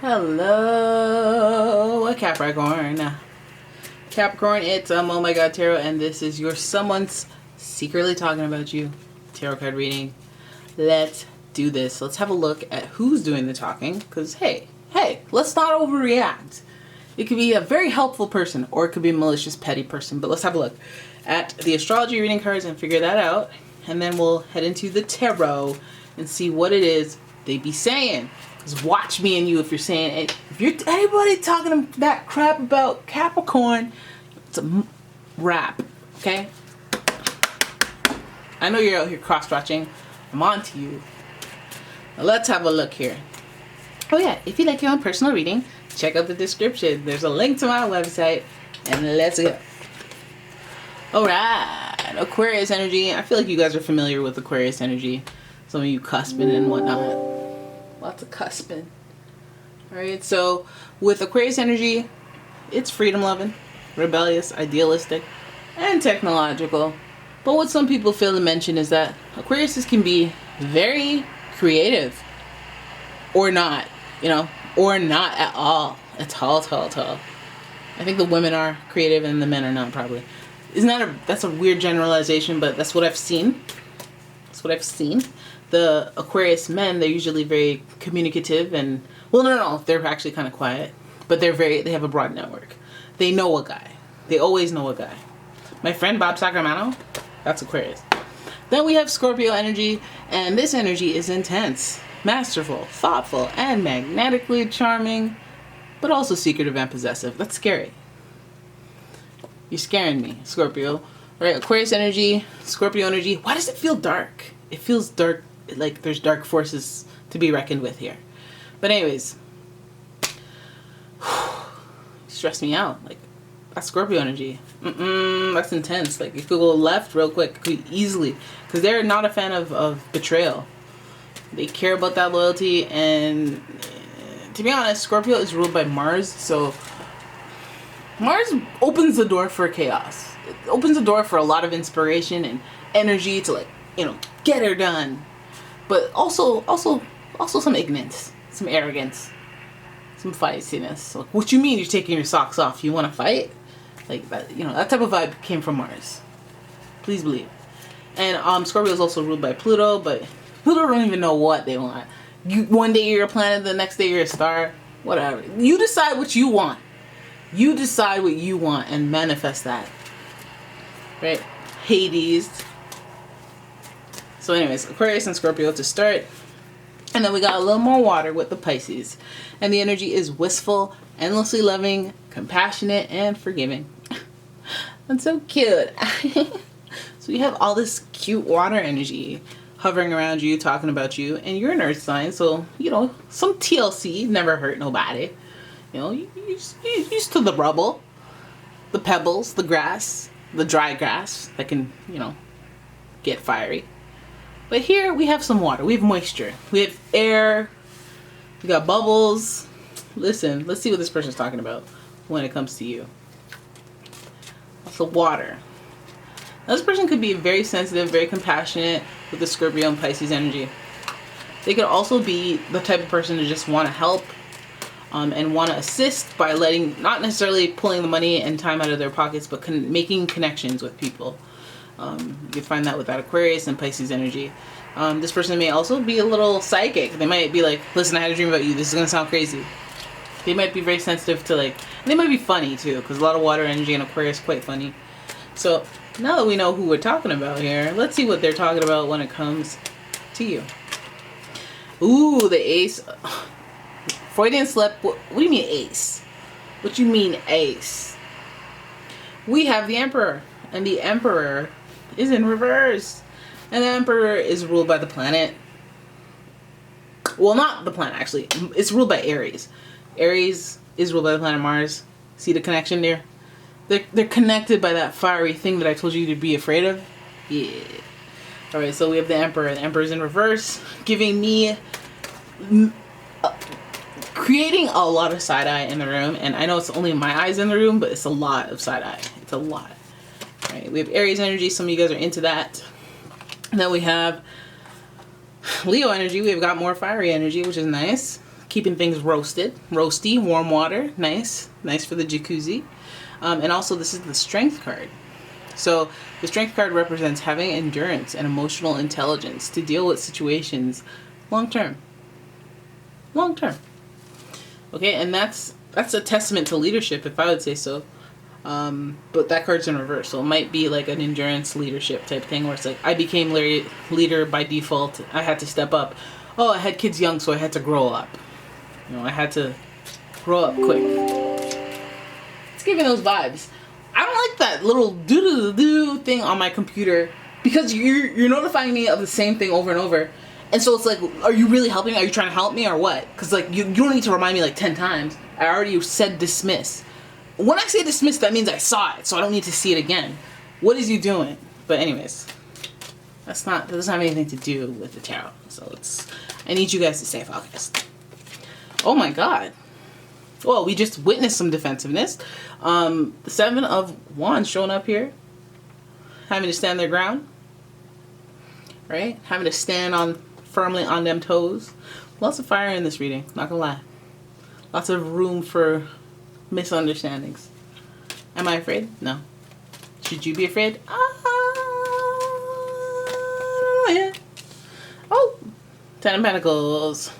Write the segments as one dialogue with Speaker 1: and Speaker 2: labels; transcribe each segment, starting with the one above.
Speaker 1: Hello, Capricorn. Capricorn, it's Oh My God Tarot, and this is your someone's secretly talking about you tarot card reading. Let's do this. Let's have a look at who's doing the talking, because hey, let's not overreact. It could be a very helpful person, or it could be a malicious, petty person, but let's have a look at the astrology reading cards and figure that out, and then we'll head into the tarot and see what it is they be saying. Because watch me and you, if you're saying, if you're anybody talking that crap about Capricorn, it's a rap, okay? I know you're out here cross-watching. I'm on to you. Now let's have a look here. Oh yeah, if you like your own personal reading, check out the description. There's a link to my website, and let's go. Alright, Aquarius energy. I feel like you guys are familiar with Aquarius energy. Some of you cusping and whatnot. Lots of cusping. Alright, so with Aquarius energy, it's freedom-loving, rebellious, idealistic, and technological. But what some people fail to mention is that Aquariuses can be very creative. Or not, or not at all. At all. I think the women are creative and the men are not, probably. That's a weird generalization, but that's what I've seen. The Aquarius men, they're usually very communicative and, well, no, they're actually kind of quiet, but they have a broad network. They know a guy. They always know a guy. My friend Bob Sacramento, that's Aquarius. Then we have Scorpio energy, and this energy is intense, masterful, thoughtful, and magnetically charming, but also secretive and possessive. That's scary. You're scaring me, Scorpio. All right, Aquarius energy, Scorpio energy. Why does it feel dark? It feels dark, like there's dark forces to be reckoned with here. But anyways, stress me out. Like, that's Scorpio energy. That's intense. Like, it could go left real quick, it could easily, because they're not a fan of betrayal. They care about that loyalty, and to be honest, Scorpio is ruled by Mars, so Mars opens the door for chaos. It opens the door for a lot of inspiration and energy to, like, get her done. But also some ignorance, some arrogance, some feistiness. Like, what you mean you're taking your socks off? You want to fight? Like that, that type of vibe came from Mars. Please believe. And Scorpio is also ruled by Pluto, but Pluto don't even know what they want. One day you're a planet, the next day you're a star. Whatever. You decide what you want. You decide what you want and manifest that. Right? Hades. So anyways, Aquarius and Scorpio to start. And then we got a little more water with the Pisces. And the energy is wistful, endlessly loving, compassionate, and forgiving. That's so cute. So you have all this cute water energy hovering around you, talking about you. And you're an earth sign, so, some TLC never hurt nobody. You're used to the rubble, the pebbles, the grass, the dry grass that can, get fiery. But here we have some water. We have moisture. We have air. We got bubbles. Listen, let's see what this person's talking about when it comes to you. So water. Now, this person could be very sensitive, very compassionate with the Scorpio and Pisces energy. They could also be the type of person to just want to help and want to assist by not necessarily pulling the money and time out of their pockets, but making connections with people. You can find that with that Aquarius and Pisces energy. This person may also be a little psychic. They might be like, listen, I had a dream about you. This is going to sound crazy. They might be very sensitive to, and they might be funny too, because a lot of water energy in Aquarius is quite funny. So now that we know who we're talking about here, let's see what they're talking about when it comes to you. Ooh, the ace. Freudian slip. What do you mean ace? What do you mean ace? We have the Emperor, and the Emperor is in reverse. And the Emperor is ruled by the planet. Well, not the planet, actually. It's ruled by Aries. Aries is ruled by the planet Mars. See the connection there? They're connected by that fiery thing that I told you to be afraid of. Yeah. Alright, so we have the Emperor. The Emperor's in reverse, giving me... creating a lot of side-eye in the room. And I know it's only my eyes in the room, but it's a lot of side-eye. It's a lot. Alright, we have Aries energy. Some of you guys are into that. And then we have Leo energy. We've got more fiery energy, which is nice. keeping things roasty, warm water, nice for the jacuzzi. And also this is the Strength card. So the Strength card represents having endurance and emotional intelligence to deal with situations long term. Okay, and that's a testament to leadership, if I would say so. But that card's in reverse, so it might be like an endurance leadership type thing where it's like, I became leader by default. I had to step up. Oh, I had kids young, so I had to grow up. I had to grow up quick. It's giving those vibes. I don't like that little do thing on my computer because you're notifying me of the same thing over and over. And so it's like, are you really helping me? Are you trying to help me or what? Because like you don't need to remind me like 10 times. I already said dismiss. When I say dismiss, that means I saw it, so I don't need to see it again. What is you doing? But anyways, that doesn't have anything to do with the tarot. So I need you guys to stay focused. Oh my God. Well, we just witnessed some defensiveness. The Seven of Wands showing up here. Having to stand their ground. Right? Having to stand firmly on them toes. Lots of fire in this reading, not gonna lie. Lots of room for misunderstandings. Am I afraid? No. Should you be afraid? Yeah. Oh, 10 of Pentacles.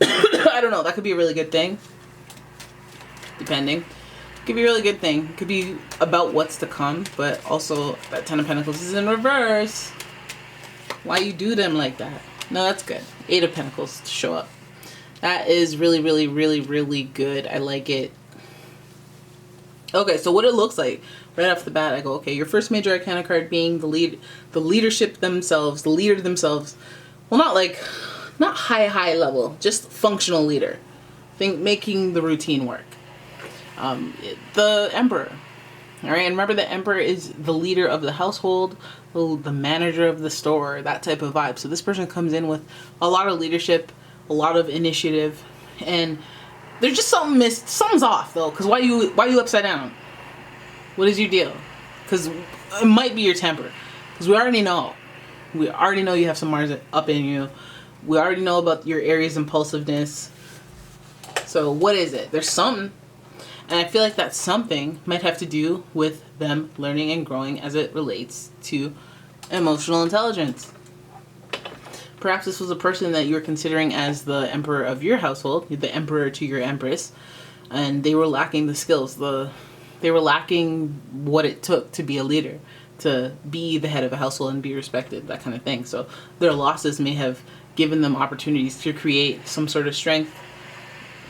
Speaker 1: I don't know. That could be a really good thing. Depending. Could be a really good thing. Could be about what's to come, but also that 10 of Pentacles is in reverse. Why you do them like that? No, that's good. 8 of Pentacles to show up. That is really, really, really, really good. I like it. Okay, so what it looks like right off the bat, I go, okay, your first major arcana card being the leadership themselves, the leader themselves. Well, not high level, just functional leader. Making the routine work. The Emperor. All right, and remember the Emperor is the leader of the household, the manager of the store, that type of vibe. So this person comes in with a lot of leadership, a lot of initiative, and there's just something's off though. Because why you upside down? What is your deal? Because it might be your temper. Because we already know you have some Mars up in you. We already know about your Aries impulsiveness. So what is it? There's something. And I feel like that something might have to do with them learning and growing as it relates to emotional intelligence. Perhaps this was a person that you were considering as the emperor of your household, the emperor to your empress, and they were lacking the skills. They were lacking what it took to be a leader, to be the head of a household and be respected, that kind of thing. So their losses may have given them opportunities to create some sort of strength,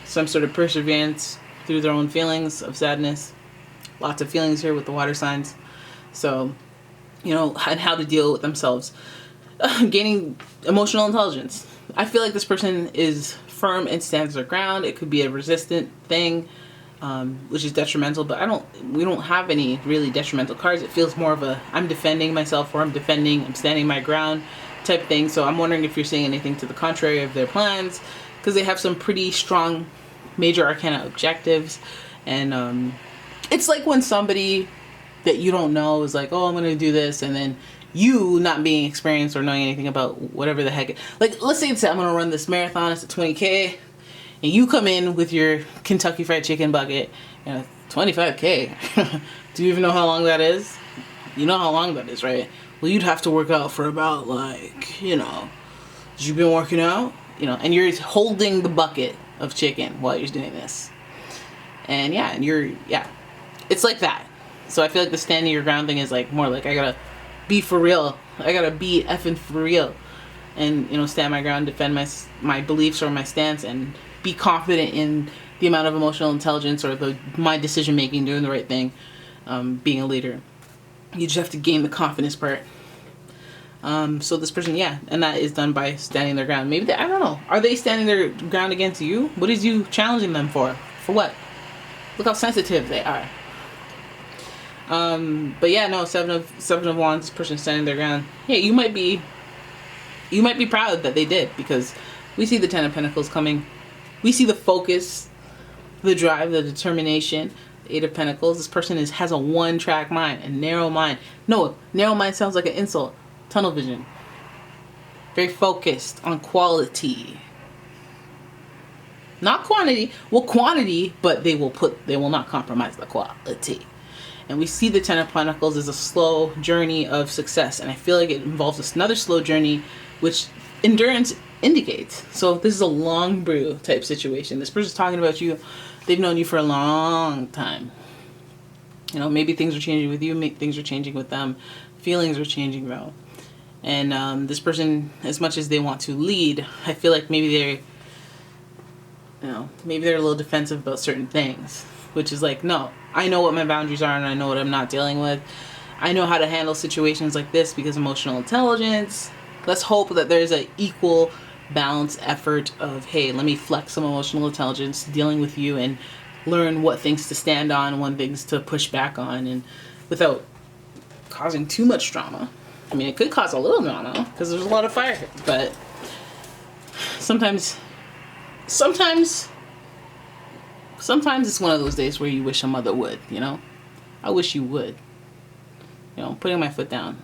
Speaker 1: some sort of perseverance through their own feelings of sadness. Lots of feelings here with the water signs. So, and how to deal with themselves. Gaining emotional intelligence. I feel like this person is firm and stands their ground. It could be a resistant thing, which is detrimental, but we don't have any really detrimental cards. It feels more of a I'm defending myself, or I'm standing my ground type thing. So I'm wondering if you're seeing anything to the contrary of their plans, because they have some pretty strong major arcana objectives. And it's like when somebody that you don't know is like, oh, I'm going to do this, and then you not being experienced or knowing anything about whatever the heck. Like, let's say I'm going to run this marathon, it's a 20K, and you come in with your Kentucky Fried Chicken bucket, 25K. Do you even know how long that is? You know how long that is, right? Well, you'd have to work out for about you've been working out, and you're holding the bucket of chicken while you're doing this. And it's like that. So I feel like the standing your ground thing is like more like I gotta be for real. I gotta be effing for real, and stand my ground, defend my beliefs or my stance, and be confident in the amount of emotional intelligence or my decision making, doing the right thing, being a leader. You just have to gain the confidence part. So this person, and that is done by standing their ground. Maybe I don't know. Are they standing their ground against you? What is you challenging them for? For what? Look how sensitive they are. Seven of Wands, this person standing their ground. Yeah, you might be proud that they did, because we see the 10 of Pentacles coming. We see the focus, the drive, the determination. The 8 of Pentacles. This person has a one-track mind, a narrow mind. No, narrow mind sounds like an insult. Tunnel vision. Very focused on quality. Not quantity. Well, quantity, but they will not compromise the quality. And we see the Ten of Pentacles as a slow journey of success. And I feel like it involves another slow journey, which endurance indicates. So this is a long brew type situation. This person's talking about you. They've known you for a long time. You know, maybe things are changing with you. Maybe things are changing with them. Feelings are changing, bro. And this person, as much as they want to lead, I feel like maybe they're a little defensive about certain things, which is like, no, I know what my boundaries are and I know what I'm not dealing with. I know how to handle situations like this because emotional intelligence. Let's hope that there's an equal balanced effort of, hey, let me flex some emotional intelligence dealing with you and learn what things to stand on, what things to push back on, and without causing too much drama. I mean, it could cause a little drama because there's a lot of fire here, but sometimes it's one of those days where you wish a mother would, you know? I wish you would. You know, putting my foot down.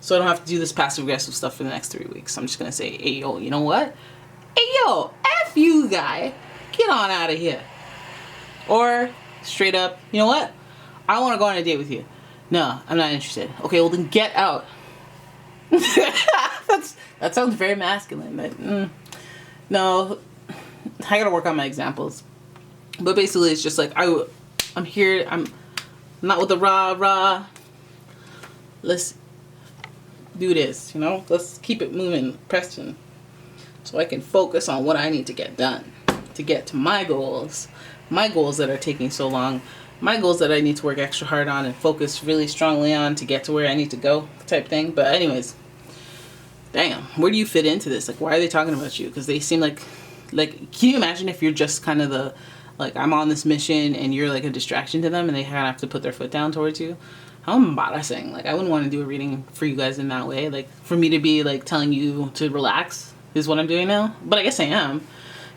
Speaker 1: So I don't have to do this passive aggressive stuff for the next 3 weeks. I'm just going to say, hey, yo, you know what? Hey, yo, F you, guy. Get on out of here. Or straight up, you know what? I want to go on a date with you. No, I'm not interested. Okay, well then get out. That sounds very masculine, but no, I gotta work on my examples. But basically, it's just like I'm here. I'm not with the rah. Let's do this, you know. Let's keep it moving, Preston, so I can focus on what I need to get done to get to my goals that are taking so long. My goals that I need to work extra hard on and focus really strongly on to get to where I need to go type thing. But anyways, damn, where do you fit into this? Like, why are they talking about you? Because they seem like, can you imagine if you're just kind of the, like, I'm on this mission and you're like a distraction to them and they kind of have to put their foot down towards you? How embarrassing. Like, I wouldn't want to do a reading for you guys in that way. Like, for me to be like telling you to relax is what I'm doing now. But I guess I am.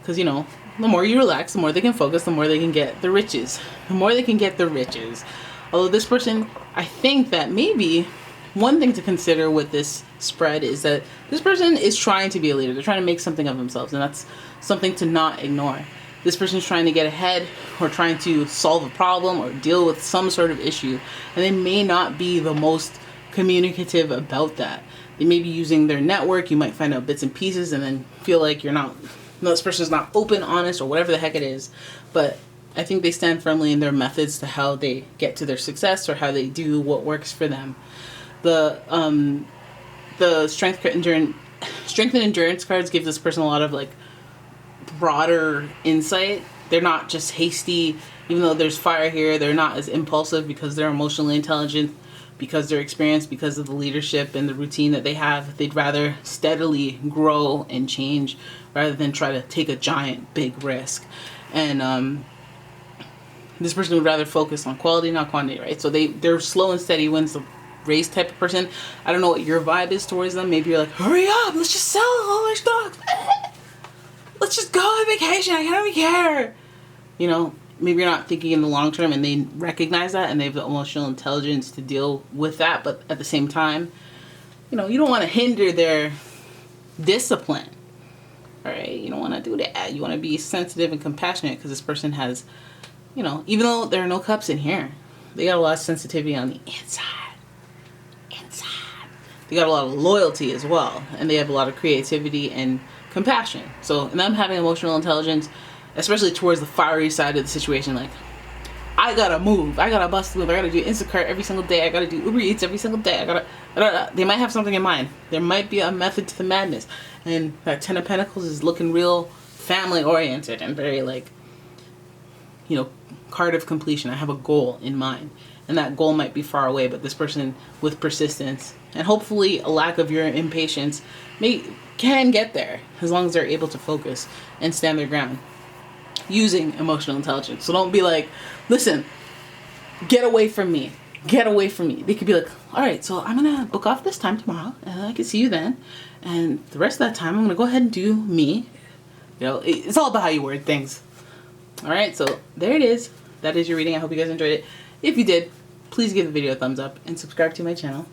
Speaker 1: Because, you know, the more you relax, the more they can focus, the more they can get the riches. The more they can get the riches. Although this person, I think that maybe one thing to consider with this spread is that this person is trying to be a leader. They're trying to make something of themselves, and that's something to not ignore. This person's trying to get ahead or trying to solve a problem or deal with some sort of issue, and they may not be the most communicative about that. They may be using their network. You might find out bits and pieces and then feel like this person's not open, honest, or whatever the heck it is. But I think they stand firmly in their methods to how they get to their success or how they do what works for them. The strength and endurance cards give this person a lot of like broader insight. They're not just hasty, even though there's fire here. They're not as impulsive because they're emotionally intelligent, because they're experienced, because of the leadership and the routine that they have. They'd rather steadily grow and change rather than try to take a giant big risk. And this person would rather focus on quality, not quantity, right? So they're slow and steady wins the race type of person. I don't know what your vibe is towards them. Maybe you're like, hurry up, let's just sell all our stocks. Let's just go on vacation. I don't even care. You know, maybe you're not thinking in the long term, and they recognize that and they have the emotional intelligence to deal with that. But at the same time, you know, you don't want to hinder their discipline. All right, you don't want to do that. You want to be sensitive and compassionate, because this person has, you know, even though there are no cups in here, they got a lot of sensitivity on the inside. They got a lot of loyalty as well, and they have a lot of creativity and compassion. So, and them having emotional intelligence, especially towards the fiery side of the situation, like, I gotta move, I gotta bust move, I gotta do Instacart every single day, I gotta do Uber Eats every single day, they might have something in mind. There might be a method to the madness. And that Ten of Pentacles is looking real family oriented and very like, you know, card of completion. I have a goal in mind, and that goal might be far away, but this person with persistence and hopefully a lack of your impatience can get there, as long as they're able to focus and stand their ground using emotional intelligence. So don't be like, listen, get away from me. Get away from me. They could be like, all right, so I'm going to book off this time tomorrow, and I can see you then. And the rest of that time, I'm going to go ahead and do me. You know, it's all about how you word things. All right, so there it is. That is your reading. I hope you guys enjoyed it. If you did, please give the video a thumbs up and subscribe to my channel.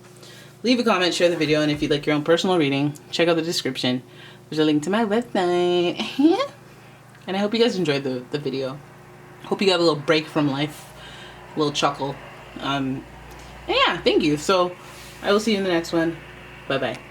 Speaker 1: Leave a comment, share the video, and if you'd like your own personal reading, check out the description. There's a link to my website. And I hope you guys enjoyed the video. Hope you got a little break from life, a little chuckle. And yeah, thank you. So I will see you in the next one. Bye bye.